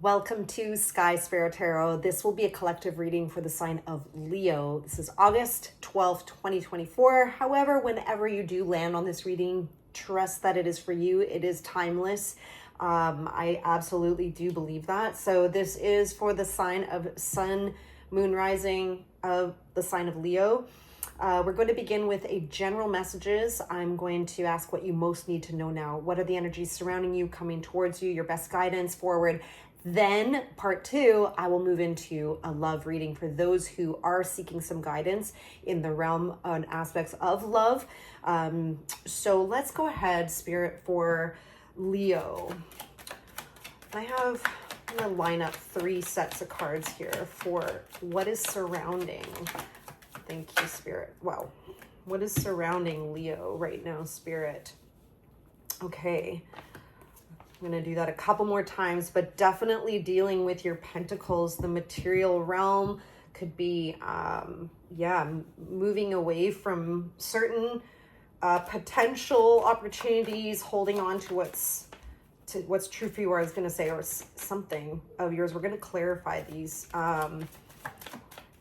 Welcome to Sky Sparrow Tarot. This will be a collective reading for the sign of Leo. This is August 12th, 2024. However, whenever you do land on this reading, trust that it is for you. It is timeless. I absolutely do believe that. So this is for the sign of Sun, Moon, Rising of the sign of Leo. We're going to begin with a general messages. I'm going to ask what you most need to know now. What are the energies surrounding you, coming towards you, your best guidance forward? Then part two, I will move into a love reading for those who are seeking some guidance in the realm and aspects of love. So let's go ahead, Spirit, for Leo. I'm going to line up 3 sets of cards here for what is surrounding. Thank you, Spirit. Wow. What is surrounding Leo right now, Spirit? Okay. I'm going to do that a couple more times, but definitely dealing with your pentacles. The material realm could be, moving away from certain potential opportunities, holding on to what's true for you, or I was going to say, or something of yours. We're going to clarify these.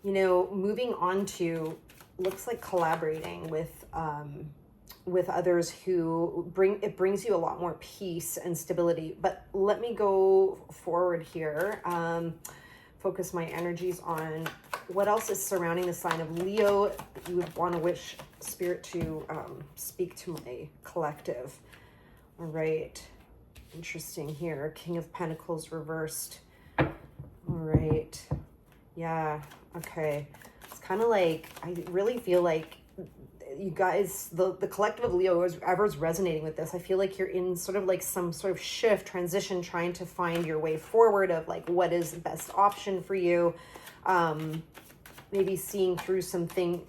Moving on to, looks like collaborating with others who brings you a lot more peace and stability. But let me go forward here. Focus my energies on what else is surrounding the sign of Leo. You would want to wish Spirit to speak to my collective. All right. Interesting here. King of Pentacles reversed. All right. Yeah. Okay. It's kind of like, I really feel like you guys, the collective of Leo, whoever's resonating with this, I feel like you're in sort of like some sort of shift, transition, trying to find your way forward of like what is the best option for you. Maybe seeing through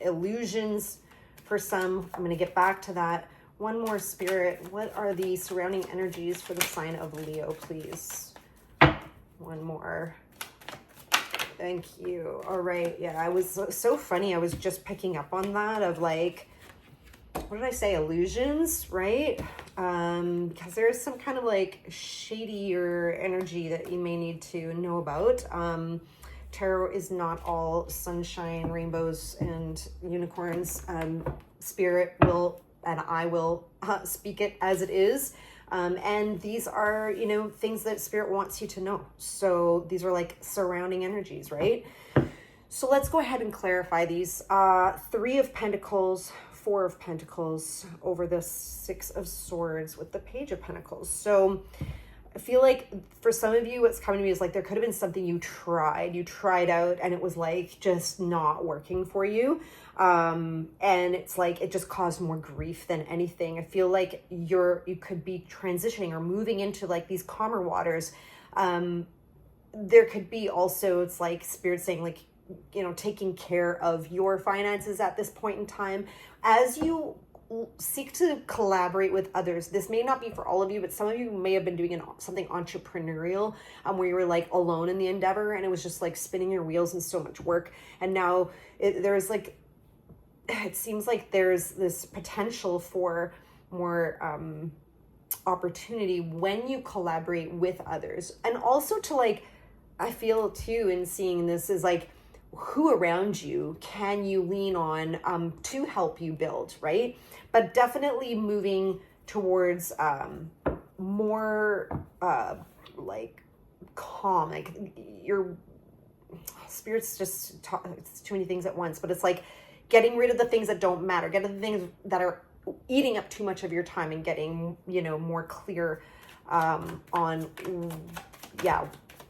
illusions for some. I'm going to get back to that. One more, Spirit. What are the surrounding energies for the sign of Leo, please? One more. Thank you. All right. Yeah, I was so funny. I was just picking up on that of like, what did I say? Illusions, right? Because there's some kind of like shadier energy that you may need to know about. Tarot is not all sunshine, rainbows, and unicorns. Spirit will, and I will speak it as it is. And these are, things that Spirit wants you to know. So these are like surrounding energies, right? So let's go ahead and clarify these. 3 of Pentacles, 4 of Pentacles over the 6 of Swords with the Page of Pentacles. So I feel like for some of you, what's coming to me is like there could have been something you tried out and it was like just not working for you. And it's like it just caused more grief than anything. I feel like you could be transitioning or moving into like these calmer waters. There could be also, it's like Spirit saying like, taking care of your finances at this point in time as you seek to collaborate with others. This may not be for all of you, but some of you may have been doing something entrepreneurial where you were like alone in the endeavor and it was just like spinning your wheels and so much work. And now it seems like there's this potential for more opportunity when you collaborate with others. And also to like, I feel too in seeing this is like, who around you can you lean on to help you build, right? But definitely moving towards more like calm, like your Spirit's it's too many things at once, but it's like getting rid of the things that don't matter, getting the things that are eating up too much of your time and getting, more clear on,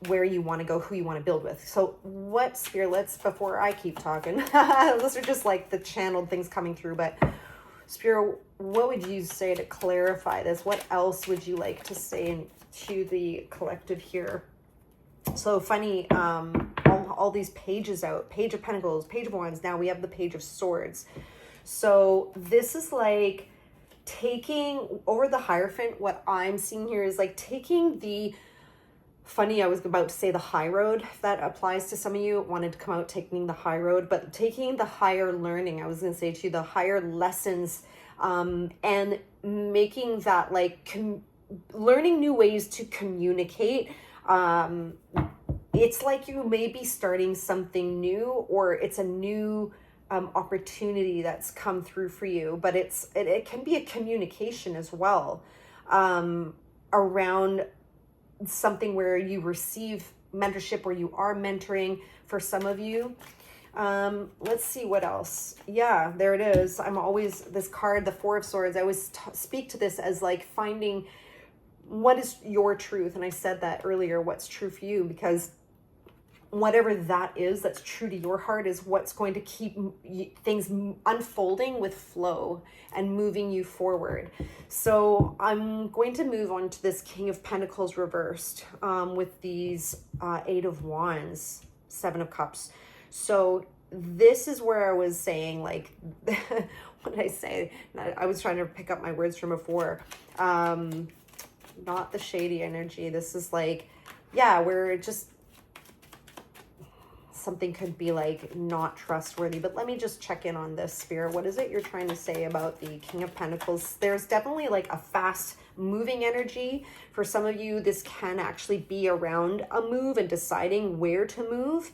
where you want to go, who you want to build with. So what, Spirit, before I keep talking, those are just like the channeled things coming through, but Spirit, what would you say to clarify this? What else would you like to say to the collective here? So funny, all these pages out, Page of Pentacles, Page of Wands, now we have the Page of Swords. So this is like taking over the Hierophant. What I'm seeing here is like taking the funny, I was about to say the high road, if that applies to some of you, wanted to come out taking the high road, but taking the higher learning, I was going to say to you, the higher lessons, and making that like learning new ways to communicate It's like you may be starting something new, or it's a new opportunity that's come through for you, but it can be a communication as well, around something where you receive mentorship or you are mentoring for some of you. Let's see what else. Yeah, there it is. I'm always, this card, the Four of Swords, I always speak to this as like finding what is your truth. And I said that earlier, what's true for you, because whatever that is that's true to your heart is what's going to keep things unfolding with flow and moving you forward. So I'm going to move on to this King of Pentacles reversed, with these Eight of Wands, Seven of Cups. So this is where I was saying, like, what did I say? I was trying to pick up my words from before. Not the shady energy. This is like, yeah, where it just, something could be like not trustworthy. But let me just check in on this, Spirit. What is it you're trying to say about the King of Pentacles? There's definitely like a fast moving energy. For some of you, this can actually be around a move and deciding where to move.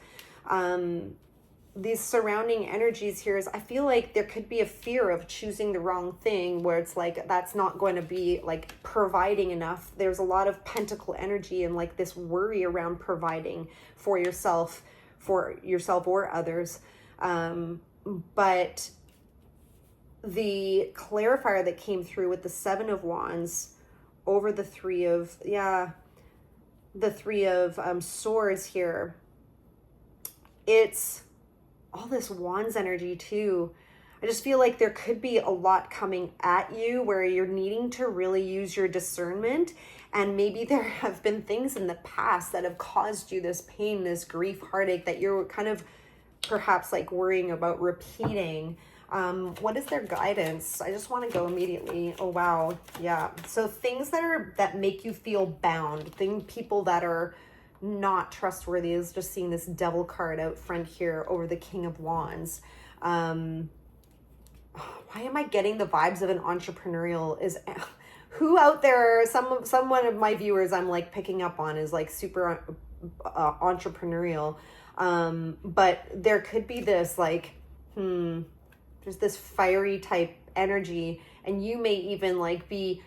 These surrounding energies here is, I feel like there could be a fear of choosing the wrong thing, where it's like, that's not going to be like providing enough. There's a lot of pentacle energy and like this worry around providing for yourself or others. But the clarifier that came through with the Seven of Wands over the Three of Swords here, it's all this Wands energy too. I just feel like there could be a lot coming at you where you're needing to really use your discernment. And maybe there have been things in the past that have caused you this pain, this grief, heartache, that you're kind of perhaps like worrying about repeating. What is their guidance? I just want to go immediately. Oh, wow. Yeah. So things that make you feel bound, people that are not trustworthy, is just seeing this Devil card out front here over the King of Wands. Why am I getting the vibes of an entrepreneurial? Who out there, someone of my viewers I'm like picking up on is like super entrepreneurial. But there could be this like, there's this fiery type energy, and you may even like be,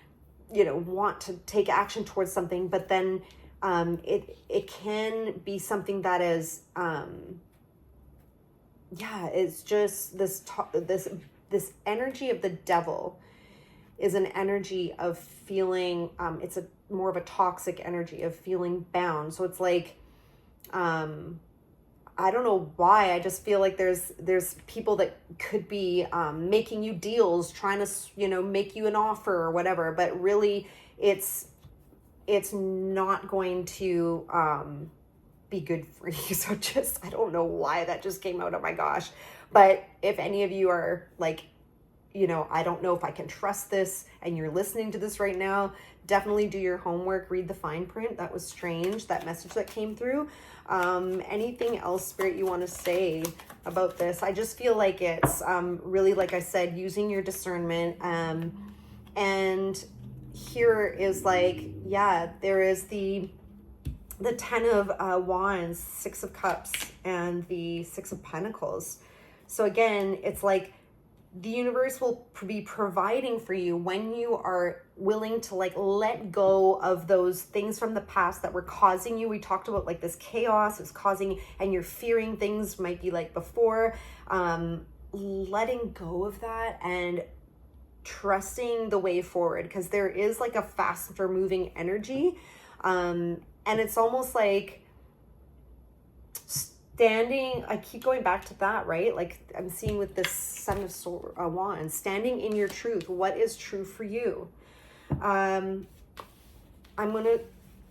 want to take action towards something, but then it can be something that is, it's just this energy of the Devil is an energy of feeling, it's more of a toxic energy of feeling bound. So it's like, I don't know why, I just feel like there's people that could be making you deals, trying to, make you an offer or whatever, but really it's not going to be good for you. So just, I don't know why that just came out. Oh my gosh. But if any of you are like, I don't know if I can trust this, and you're listening to this right now, definitely do your homework, read the fine print. That was strange, that message that came through. Anything else, Spirit, you want to say about this? I just feel like it's really, like I said, using your discernment. And here is like, there is the Ten of Wands, Six of Cups, and the Six of Pentacles. So again, it's like the universe will be providing for you when you are willing to like let go of those things from the past that were causing you. We talked about like this chaos is causing, and you're fearing things might be like before. Letting go of that and trusting the way forward, because there is like a faster moving energy. And it's almost like standing, I keep going back to that, right? Like I'm seeing with this Seven of Wands, standing in your truth. What is true for you? I'm going to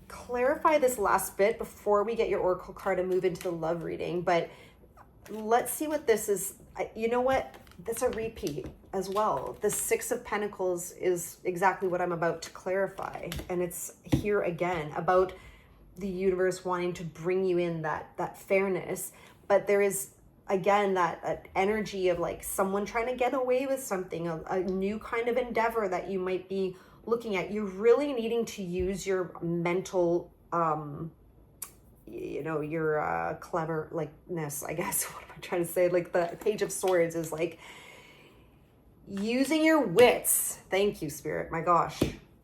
clarify this last bit before we get your oracle card and move into the love reading. But let's see what this is. You know what? That's a repeat as well. The Six of Pentacles is exactly what I'm about to clarify. And it's here again about the universe wanting to bring you in that fairness. But there is, again, that energy of like someone trying to get away with something, a new kind of endeavor that you might be looking at. You're really needing to use your mental you know, your cleverness, I guess. What am I trying to say? Like the Page of Swords is like using your wits. Thank you, Spirit. My gosh.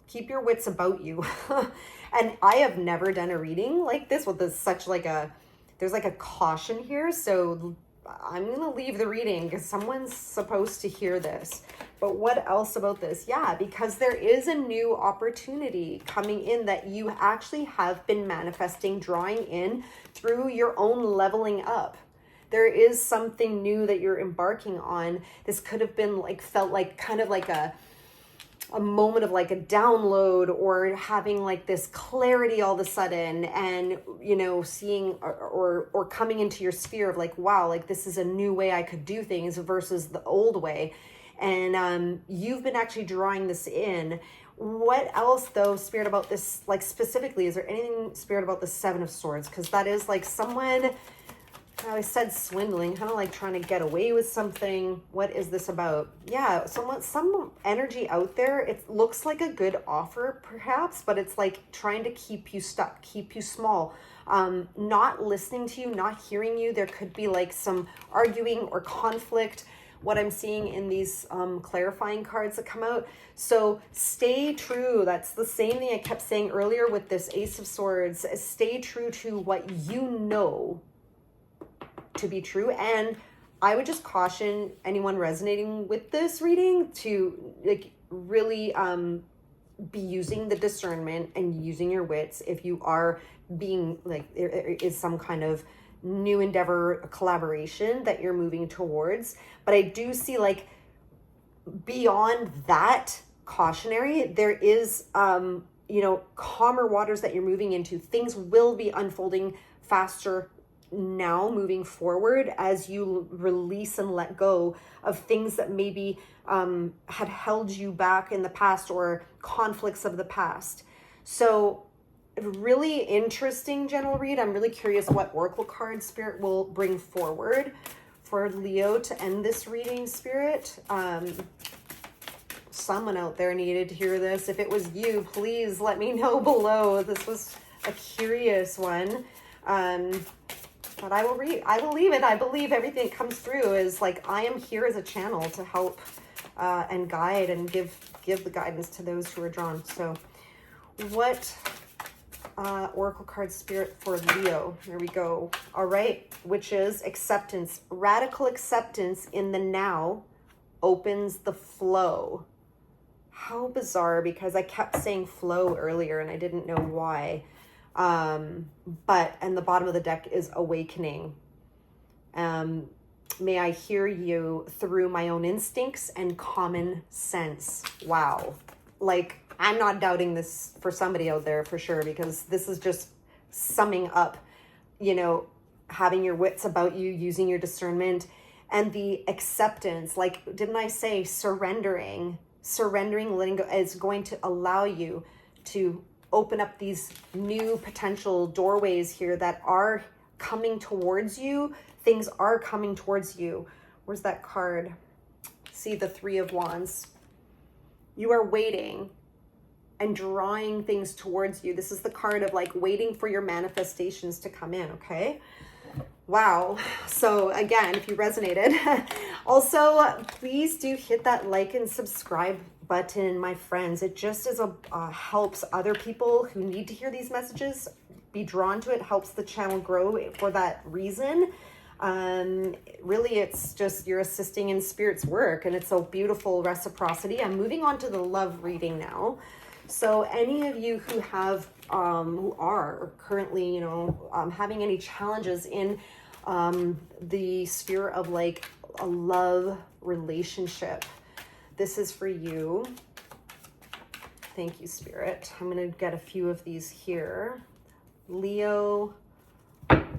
Keep your wits about you. And I have never done a reading like this with this such like a, there's like a caution here. So I'm going to leave the reading because someone's supposed to hear this. But what else about this? Yeah, because there is a new opportunity coming in that you actually have been manifesting, drawing in through your own leveling up. There is something new that you're embarking on. This could have been like, felt like kind of like a moment of like a download, or having like this clarity all of a sudden, and you know, seeing or coming into your sphere of like, wow, like this is a new way I could do things versus the old way. And you've been actually drawing this in. What else though, Spirit, about this, like specifically, is there anything, Spirit, about the Seven of Swords? Because that is like someone, I said swindling, kind of like trying to get away with something. What is this about? Yeah, some energy out there. It looks like a good offer perhaps, but it's like trying to keep you stuck, keep you small, not listening to you, not hearing you. There could be like some arguing or conflict, what I'm seeing in these clarifying cards that come out. So stay true. That's the same thing I kept saying earlier with this Ace of Swords. Stay true to what you know to be true. And I would just caution anyone resonating with this reading to like really be using the discernment and using your wits if you are being like, there is some kind of new endeavor, a collaboration that you're moving towards. But I do see like beyond that cautionary, there is you know, calmer waters that you're moving into. Things will be unfolding faster now moving forward as you release and let go of things that maybe had held you back in the past, or conflicts of the past. So really interesting general read. I'm really curious what oracle card Spirit will bring forward for Leo to end this reading, Spirit. Someone out there needed to hear this. If it was you, please let me know below. This was a curious one. But I will read. I believe it. I believe everything that comes through is like, I am here as a channel to help and guide and give the guidance to those who are drawn. So what oracle card, Spirit, for Leo? Here we go. All right, which is acceptance. Radical acceptance in the now opens the flow. How bizarre, because I kept saying flow earlier and I didn't know why. But, and the bottom of the deck is awakening. May I hear you through my own instincts and common sense. Wow. Like, I'm not doubting this for somebody out there for sure, because this is just summing up, you know, having your wits about you, using your discernment, and the acceptance. Like, didn't I say surrendering, letting go is going to allow you to open up these new potential doorways here that are coming towards you. Things are coming towards you. Where's that card? See the Three of Wands. You are waiting and drawing things towards you. This is the card of like waiting for your manifestations to come in, okay? Wow. So again, if you resonated, also please do hit that like and subscribe button, my friends. It just is helps other people who need to hear these messages be drawn to it, helps the channel grow for that reason. Really, it's just you're assisting in Spirit's work, and it's a beautiful reciprocity. I'm moving on to the love reading now. So any of you who have who are currently, you know, having any challenges in the sphere of like a love relationship, this is for you. Thank you, Spirit. I'm going to get a few of these here. Leo,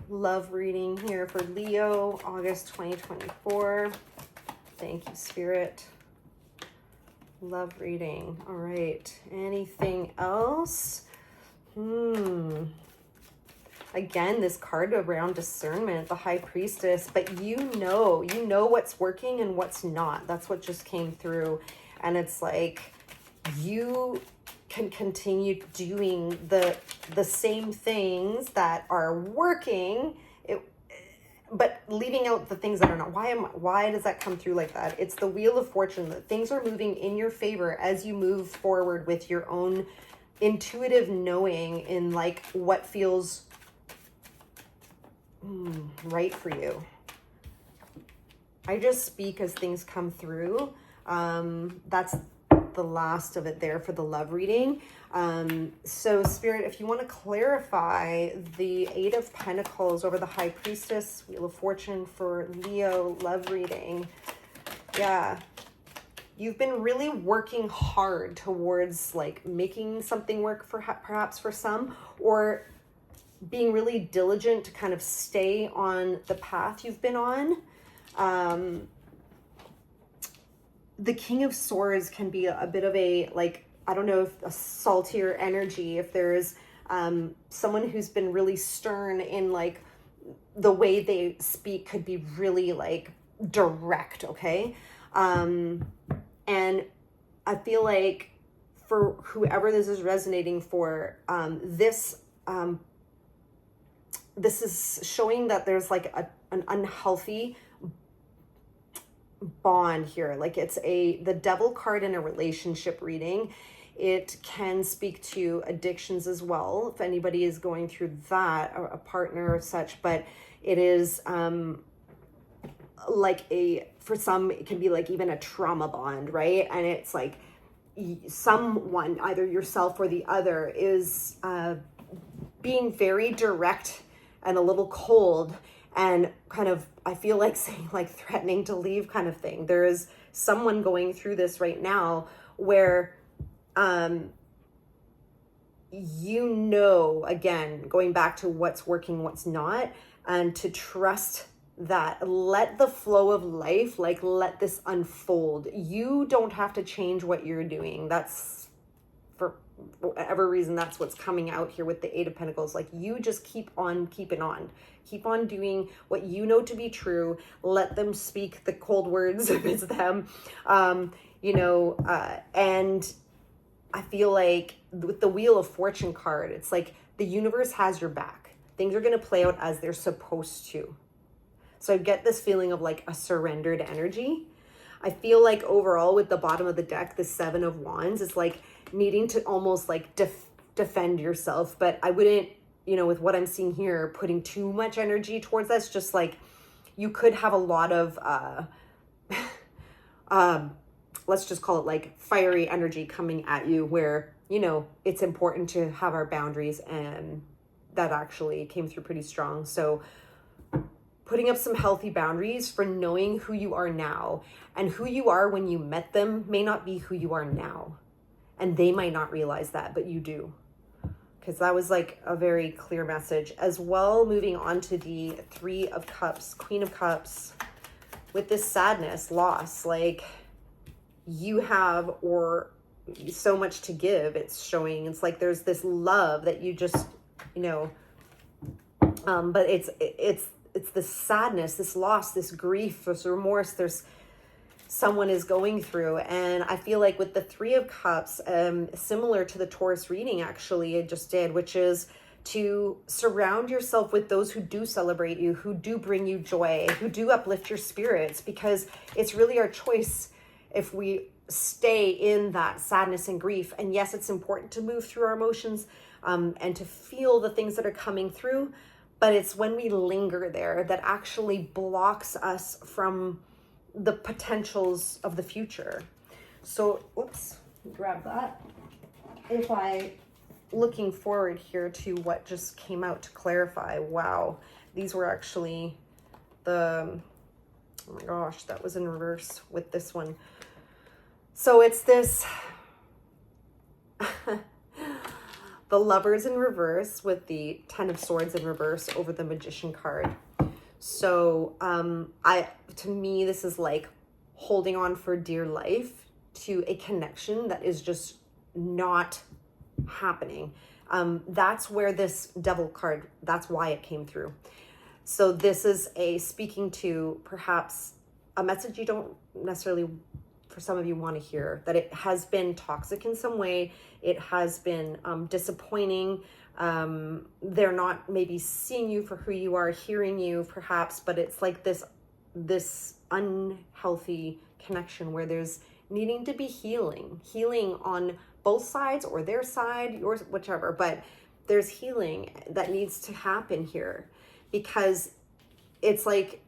love reading here for Leo, August 2024. Thank you, Spirit. Love reading. All right. Anything else? Again, this card around discernment, the High Priestess, but you know what's working and what's not. That's what just came through. And it's like, you can continue doing the same things that are working, but leaving out the things that are not. Why does that come through like that? It's the Wheel of Fortune, that things are moving in your favor as you move forward with your own intuitive knowing in like what feels right for you. I just speak as things come through. That's the last of it there for the love reading. So Spirit, if you want to clarify the Eight of Pentacles over the High Priestess, Wheel of Fortune for Leo love reading. Yeah. You've been really working hard towards like making something work for perhaps for some, or being really diligent to kind of stay on the path you've been on. The King of Swords can be a bit of a, like, I don't know, if a saltier energy, if there's someone who's been really stern in like the way they speak, could be really like direct, okay? And I feel like for whoever this is resonating for, this is showing that there's like an unhealthy bond here. Like it's the Devil card in a relationship reading. It can speak to addictions as well, if anybody is going through that, or a partner or such. But it is like for some, it can be like even a trauma bond, right? And it's like someone, either yourself or the other, is being very direct and a little cold, and kind of, I feel like saying like threatening to leave kind of thing. There is someone going through this right now where, again, going back to what's working, what's not, and to trust that, let the flow of life, like let this unfold. You don't have to change what you're doing. That's, for whatever reason, that's what's coming out here with the Eight of Pentacles. Like you just keep on keeping on. Keep on doing what you know to be true. Let them speak the cold words if it's them. And I feel like with the Wheel of Fortune card, it's like the universe has your back. Things are going to play out as they're supposed to. So I get this feeling of like a surrendered energy. I feel like overall with the bottom of the deck, the Seven of Wands, is like needing to almost like defend yourself. But I wouldn't, with what I'm seeing here, putting too much energy towards this. Just like you could have a lot of, let's just call it like fiery energy coming at you, where, it's important to have our boundaries, and that actually came through pretty strong. So putting up some healthy boundaries for knowing who you are now, and who you are when you met them may not be who you are now. And they might not realize that, but you do. Because that was like a very clear message as well. Moving on to the Three of Cups, Queen of Cups, with this sadness, loss, like you have, or so much to give. It's showing, it's like there's this love that you just, but it's this sadness, this loss, this grief, this remorse, there's someone is going through. And I feel like with the Three of Cups, similar to the Taurus reading actually I just did, which is to surround yourself with those who do celebrate you, who do bring you joy, who do uplift your spirits, because it's really our choice if we stay in that sadness and grief. And yes, it's important to move through our emotions and to feel the things that are coming through, but it's when we linger there that actually blocks us from the potentials of the future. So, oops, grab that. If I, looking forward here to what just came out to clarify, wow, these were actually oh my gosh, that was in reverse with this one. So it's this, the Lovers in reverse with the Ten of Swords in reverse over the Magician card. So to me, this is like holding on for dear life to a connection that is just not happening. That's where this Devil card, that's why it came through. So this is speaking to perhaps a message you don't necessarily for some of you want to hear, that it has been toxic in some way. It has been disappointing. They're not maybe seeing you for who you are, hearing you perhaps, but it's like this unhealthy connection where there's needing to be healing on both sides, or their side, yours, whichever, but there's healing that needs to happen here, because it's like,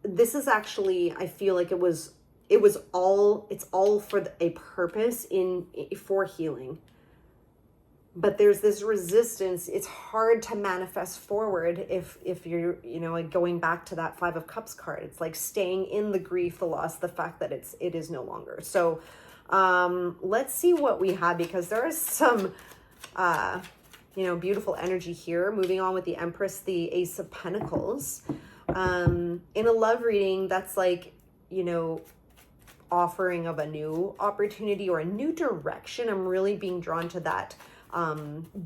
this is actually, I feel like it's all for a purpose for healing. But there's this resistance. It's hard to manifest forward if you're, like going back to that Five of Cups card. It's like staying in the grief, the loss, the fact that it is no longer. So let's see what we have, because there is some beautiful energy here. Moving on with the Empress, the Ace of Pentacles. In a love reading, that's like, offering of a new opportunity or a new direction. I'm really being drawn to that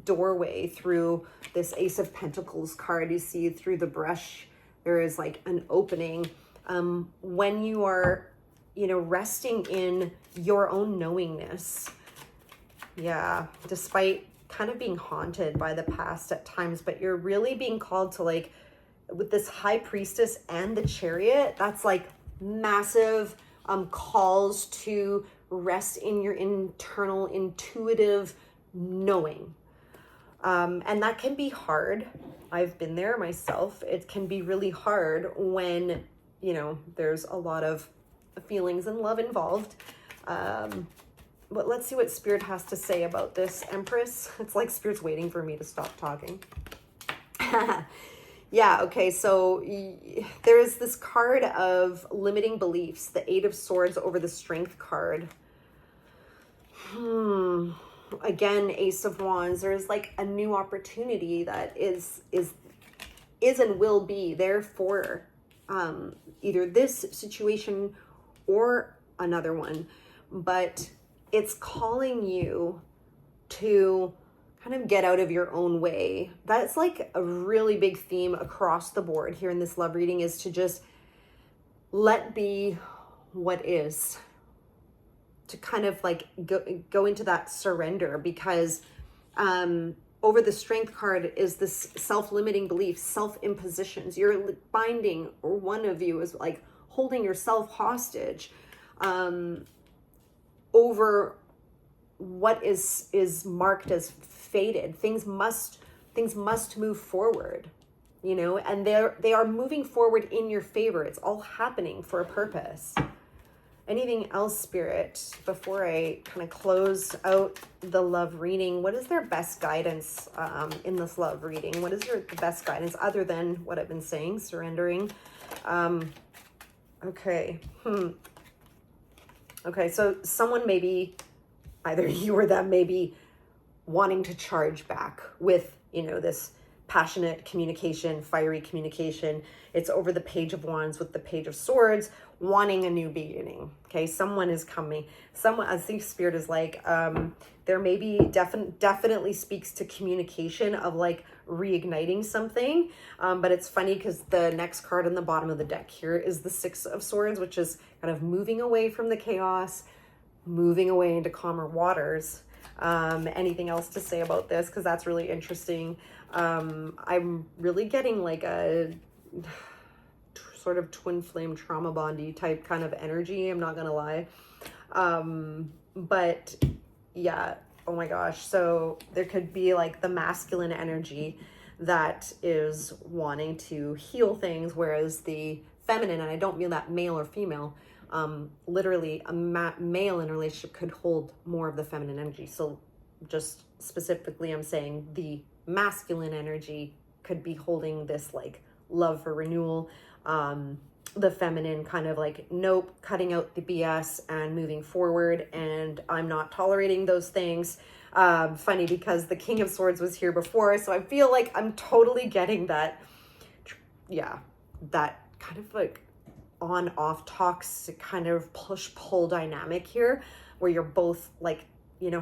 doorway through this Ace of Pentacles card. You see through the brush, there is like an opening. When you are, resting in your own knowingness. Yeah, despite kind of being haunted by the past at times, but you're really being called to, like, with this High Priestess and the Chariot, that's like massive calls to rest in your internal intuitive knowing. And that can be hard. I've been there myself. It can be really hard when, there's a lot of feelings and love involved. But let's see what Spirit has to say about this Empress. It's like Spirit's waiting for me to stop talking. Yeah, okay, so there is this card of limiting beliefs, the Eight of Swords over the Strength card. Again, Ace of Wands. There's like a new opportunity that is and will be there for either this situation or another one, but it's calling you to kind of get out of your own way. That's like a really big theme across the board here in this love reading, is to just let be what is, to kind of like go into that surrender, because over the Strength card is this self-limiting beliefs, self-impositions. You're binding, or one of you is like holding yourself hostage over what is marked as fated. Things must move forward, and they are moving forward in your favor. It's all happening for a purpose. Anything else, Spirit, before I kind of close out the love reading? What is their best guidance in this love reading? What is the best guidance other than what I've been saying, surrendering? Okay. Okay, so someone maybe, either you or them, may be wanting to charge back with, this passionate communication, fiery communication. It's over the Page of Wands with the Page of Swords, wanting a new beginning. Okay, someone is coming. I think Spirit is like, there may be definitely speaks to communication of like reigniting something. But it's funny because the next card on the bottom of the deck here is the Six of Swords, which is kind of moving away from the chaos, moving away into calmer waters. Anything else to say about this? Because that's really interesting. I'm really getting like a sort of twin flame trauma bondy type kind of energy. I'm not gonna lie. But yeah, oh my gosh. So there could be like the masculine energy that is wanting to heal things, whereas the feminine, and I don't mean that male or female, literally a male in a relationship could hold more of the feminine energy. So just specifically, I'm saying the masculine energy could be holding this like love for renewal. The feminine kind of like, nope, cutting out the BS and moving forward, and I'm not tolerating those things. Funny because the King of Swords was here before, so I feel like I'm totally getting that, that kind of like on-off toxic kind of push-pull dynamic here, where you're both like,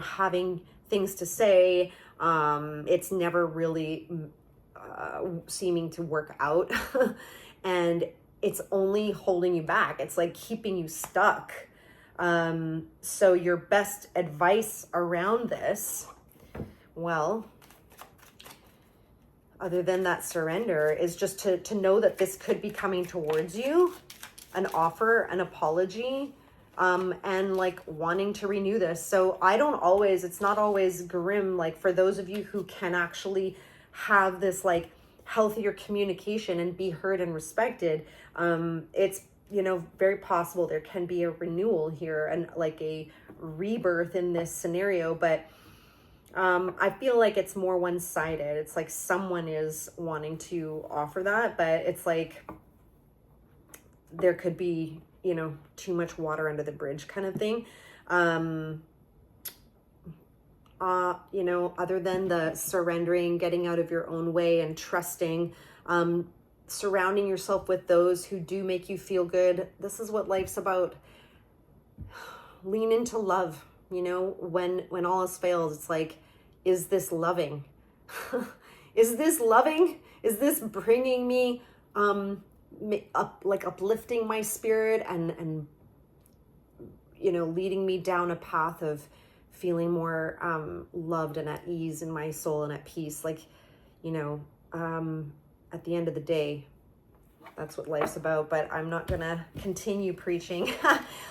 having things to say. It's never really seeming to work out. And it's only holding you back. It's like keeping you stuck. So your best advice around this, well, other than that surrender, is just to know that this could be coming towards you, an offer, an apology, and like wanting to renew this. So it's not always grim. Like for those of you who can actually have this like healthier communication and be heard and respected, it's, very possible there can be a renewal here and like a rebirth in this scenario. But I feel like it's more one-sided. It's like someone is wanting to offer that, but it's like there could be, too much water under the bridge kind of thing. Other than the surrendering, getting out of your own way and trusting, surrounding yourself with those who do make you feel good. This is what life's about. Lean into love. When all else fails, it's like, is this loving? Is this loving? Is this bringing me uplifting my spirit and leading me down a path of feeling more loved and at ease in my soul and at peace? Like, at the end of the day, that's what life's about. But I'm not gonna continue preaching.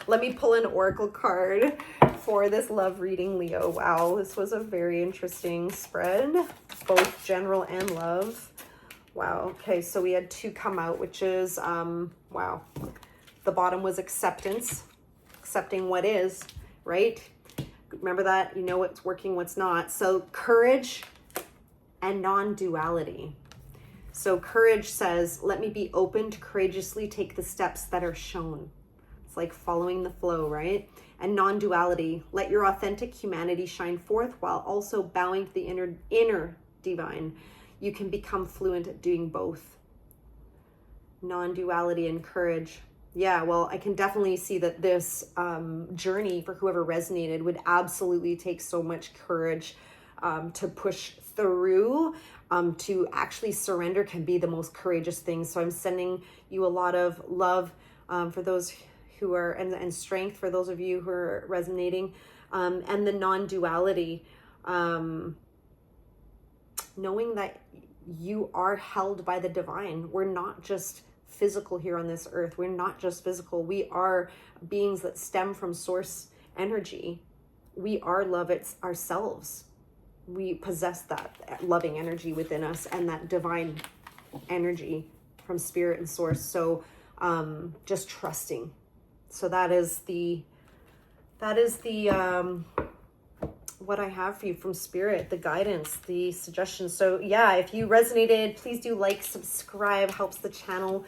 Let me pull an oracle card for this love reading, Leo. Wow, this was a very interesting spread, both general and love. Wow. Okay, so we had 2 come out, which is wow. The bottom was acceptance, accepting what is, right? Remember that, what's working, what's not. So courage and non-duality. So courage says, let me be open to courageously take the steps that are shown. It's like following the flow, right? And non-duality, let your authentic humanity shine forth while also bowing to the inner divine. You can become fluent at doing both. Non-duality and courage. Yeah, well, I can definitely see that this journey for whoever resonated would absolutely take so much courage to push through. To actually surrender can be the most courageous thing. So I'm sending you a lot of love for those who are, and strength for those of you who are resonating, and the non-duality, knowing that you are held by the divine. We're not just physical here on this earth. We're not just physical. We are beings that stem from source energy. We are love ourselves. We possess that loving energy within us and that divine energy from spirit and source. So just trusting. So that is the what I have for you from spirit, the guidance, the suggestions. So yeah, if you resonated, please do like, subscribe, helps the channel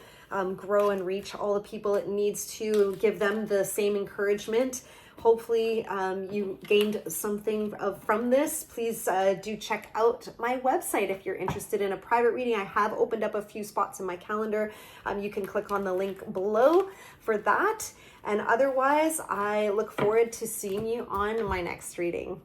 grow and reach all the people it needs to, give them the same encouragement. Hopefully you gained something from this. Please do check out my website if you're interested in a private reading. I have opened up a few spots in my calendar. You can click on the link below for that. And otherwise, I look forward to seeing you on my next reading.